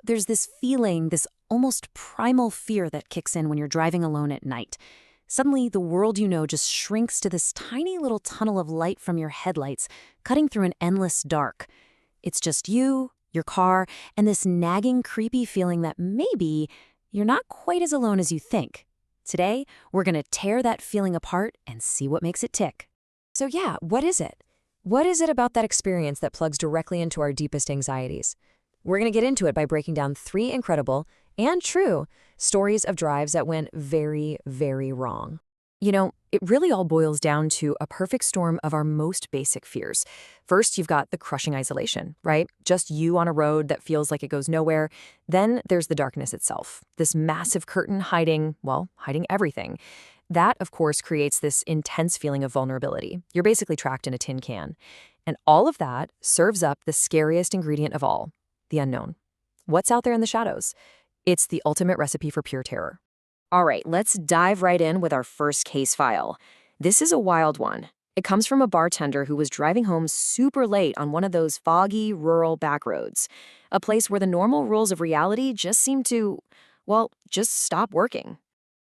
There's this feeling, this almost primal fear that kicks in when you're driving alone at night. Suddenly, the world you know just shrinks to this tiny little tunnel of light from your headlights, cutting through an endless dark. It's just you, your car, and this nagging, creepy feeling that maybe you're not quite as alone as you think. Today, we're going to tear that feeling apart and see what makes it tick. So yeah, what is it? What is it about that experience that plugs directly into our deepest anxieties? We're going to get into it by breaking down 3 incredible and true stories of drives that went very, very wrong. It really all boils down to a perfect storm of our most basic fears. First, you've got the crushing isolation, right? Just you on a road that feels like it goes nowhere. Then there's the darkness itself, this massive curtain hiding everything. That, of course, creates this intense feeling of vulnerability. You're basically trapped in a tin can. And all of that serves up the scariest ingredient of all, the unknown. What's out there in the shadows? It's the ultimate recipe for pure terror. All right, let's dive right in with our first case file. This is a wild one. It comes from a bartender who was driving home super late on one of those foggy, rural back roads, a place where the normal rules of reality just seem to, just stop working.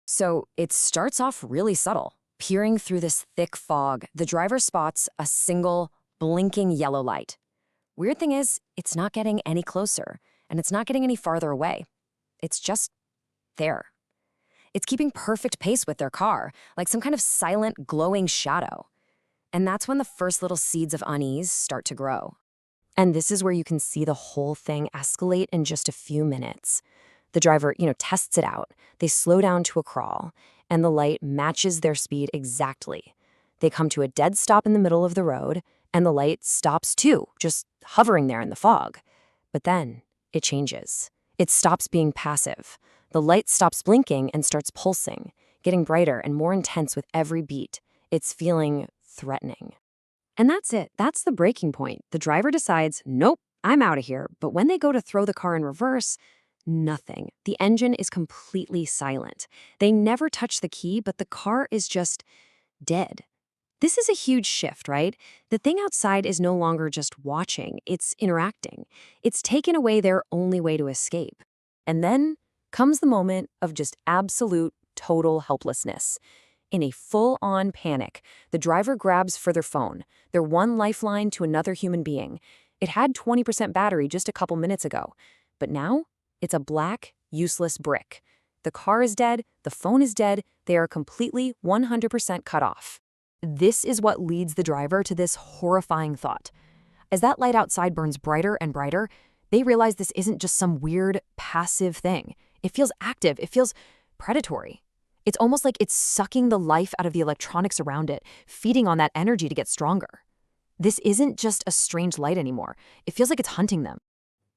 So it starts off really subtle. Peering through this thick fog, the driver spots a single, blinking yellow light. Weird thing is, it's not getting any closer, and it's not getting any farther away. It's just there. It's keeping perfect pace with their car, like some kind of silent, glowing shadow. And that's when the first little seeds of unease start to grow. And this is where you can see the whole thing escalate in just a few minutes. The driver, tests it out. They slow down to a crawl, and the light matches their speed exactly. They come to a dead stop in the middle of the road, and the light stops too, just hovering there in the fog. But then it changes. It stops being passive. The light stops blinking and starts pulsing, getting brighter and more intense with every beat. It's feeling threatening. And that's it. That's the breaking point. The driver decides, nope, I'm out of here. But when they go to throw the car in reverse, nothing. The engine is completely silent. They never touch the key, but the car is just dead. This is a huge shift, right? The thing outside is no longer just watching, it's interacting. It's taken away their only way to escape. And then comes the moment of just absolute, total helplessness. In a full-on panic, the driver grabs for their phone, their one lifeline to another human being. It had 20% battery just a couple minutes ago, but now it's a black, useless brick. The car is dead, the phone is dead, they are completely 100% cut off. This is what leads the driver to this horrifying thought. As that light outside burns brighter and brighter, they realize this isn't just some weird, passive thing. It feels active. It feels predatory. It's almost like it's sucking the life out of the electronics around it, feeding on that energy to get stronger. This isn't just a strange light anymore. It feels like it's hunting them.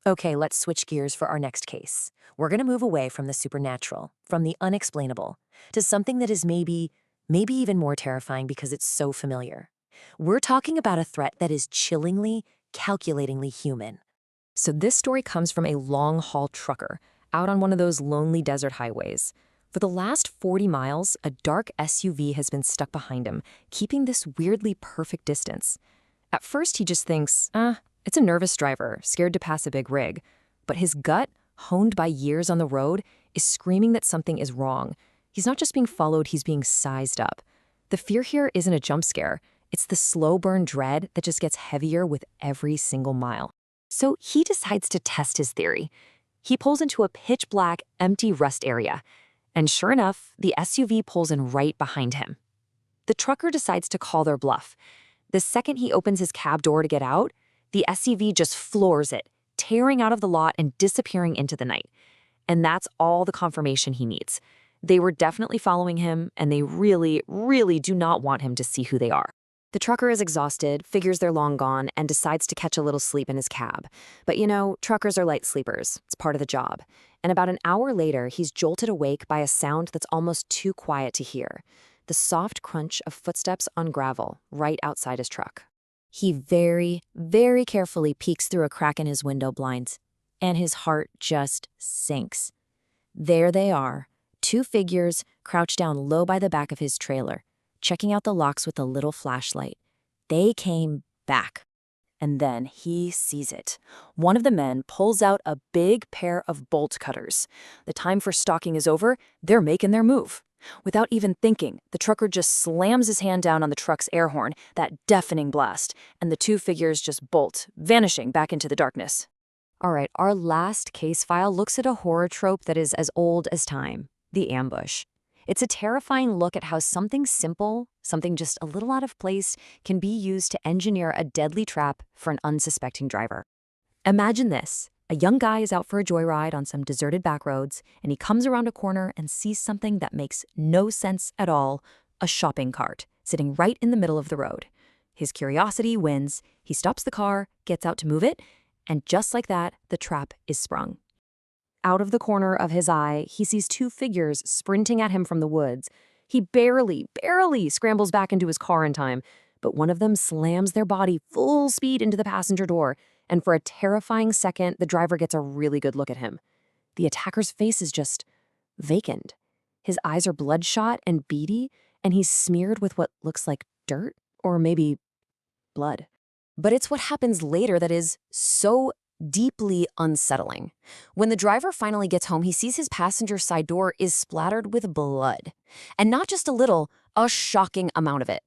Okay, let's switch gears for our next case. We're going to move away from the supernatural, from the unexplainable, to something that is maybe even more terrifying because it's so familiar. We're talking about a threat that is chillingly, calculatingly human. So this story comes from a long-haul trucker out on one of those lonely desert highways. For the last 40 miles, a dark SUV has been stuck behind him, keeping this weirdly perfect distance. At first, he just thinks, it's a nervous driver, scared to pass a big rig. But his gut, honed by years on the road, is screaming that something is wrong. He's not just being followed, he's being sized up. The fear here isn't a jump scare. It's the slow burn dread that just gets heavier with every single mile. So he decides to test his theory. He pulls into a pitch-black, empty rust area. And sure enough, the SUV pulls in right behind him. The trucker decides to call their bluff. The second he opens his cab door to get out, the SUV just floors it, tearing out of the lot and disappearing into the night. And that's all the confirmation he needs. They were definitely following him, and they really, really do not want him to see who they are. The trucker is exhausted, figures they're long gone, and decides to catch a little sleep in his cab. But truckers are light sleepers. It's part of the job. And about an hour later, he's jolted awake by a sound that's almost too quiet to hear. The soft crunch of footsteps on gravel right outside his truck. He very, very carefully peeks through a crack in his window blinds, and his heart just sinks. There they are, 2 figures crouched down low by the back of his trailer, checking out the locks with a little flashlight. They came back. And then he sees it. One of the men pulls out a big pair of bolt cutters. The time for stalking is over, they're making their move. Without even thinking, the trucker just slams his hand down on the truck's air horn, that deafening blast, and the two figures just bolt, vanishing back into the darkness. All right, our last case file looks at a horror trope that is as old as time, the ambush. It's a terrifying look at how something simple, something just a little out of place, can be used to engineer a deadly trap for an unsuspecting driver. Imagine this. A young guy is out for a joyride on some deserted back roads, and he comes around a corner and sees something that makes no sense at all, a shopping cart, sitting right in the middle of the road. His curiosity wins. He stops the car, gets out to move it, and just like that, the trap is sprung. Out of the corner of his eye, he sees two figures sprinting at him from the woods. He barely scrambles back into his car in time, but one of them slams their body full speed into the passenger door, and for a terrifying second, the driver gets a really good look at him. The attacker's face is just vacant. His eyes are bloodshot and beady, and he's smeared with what looks like dirt or maybe blood. But it's what happens later that is so deeply unsettling. When the driver finally gets home, he sees his passenger side door is splattered with blood. And not just a little, a shocking amount of it.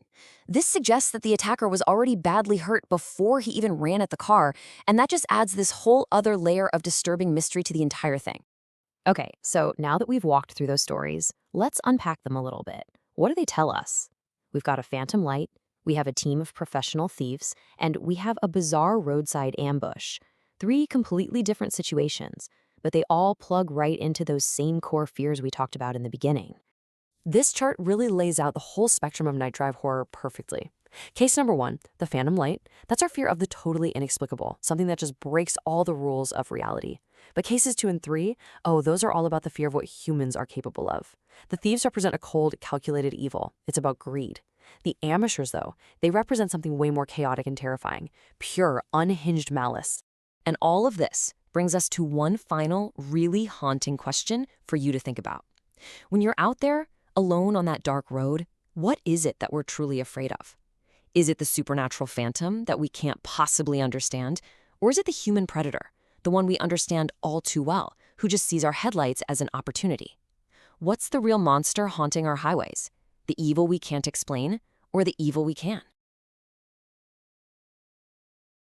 This suggests that the attacker was already badly hurt before he even ran at the car, and that just adds this whole other layer of disturbing mystery to the entire thing. Okay, so now that we've walked through those stories, let's unpack them a little bit. What do they tell us? We've got a phantom light, we have a team of professional thieves, and we have a bizarre roadside ambush. 3 completely different situations, but they all plug right into those same core fears we talked about in the beginning. This chart really lays out the whole spectrum of night drive horror perfectly. Case number 1, the phantom light. That's our fear of the totally inexplicable, something that just breaks all the rules of reality. But cases 2 and 3, those are all about the fear of what humans are capable of. The thieves represent a cold, calculated evil. It's about greed. The amateurs, though, they represent something way more chaotic and terrifying, pure, unhinged malice. And all of this brings us to one final, really haunting question for you to think about. When you're out there, alone on that dark road, what is it that we're truly afraid of? Is it the supernatural phantom that we can't possibly understand? Or is it the human predator, the one we understand all too well, who just sees our headlights as an opportunity? What's the real monster haunting our highways? The evil we can't explain, or the evil we can?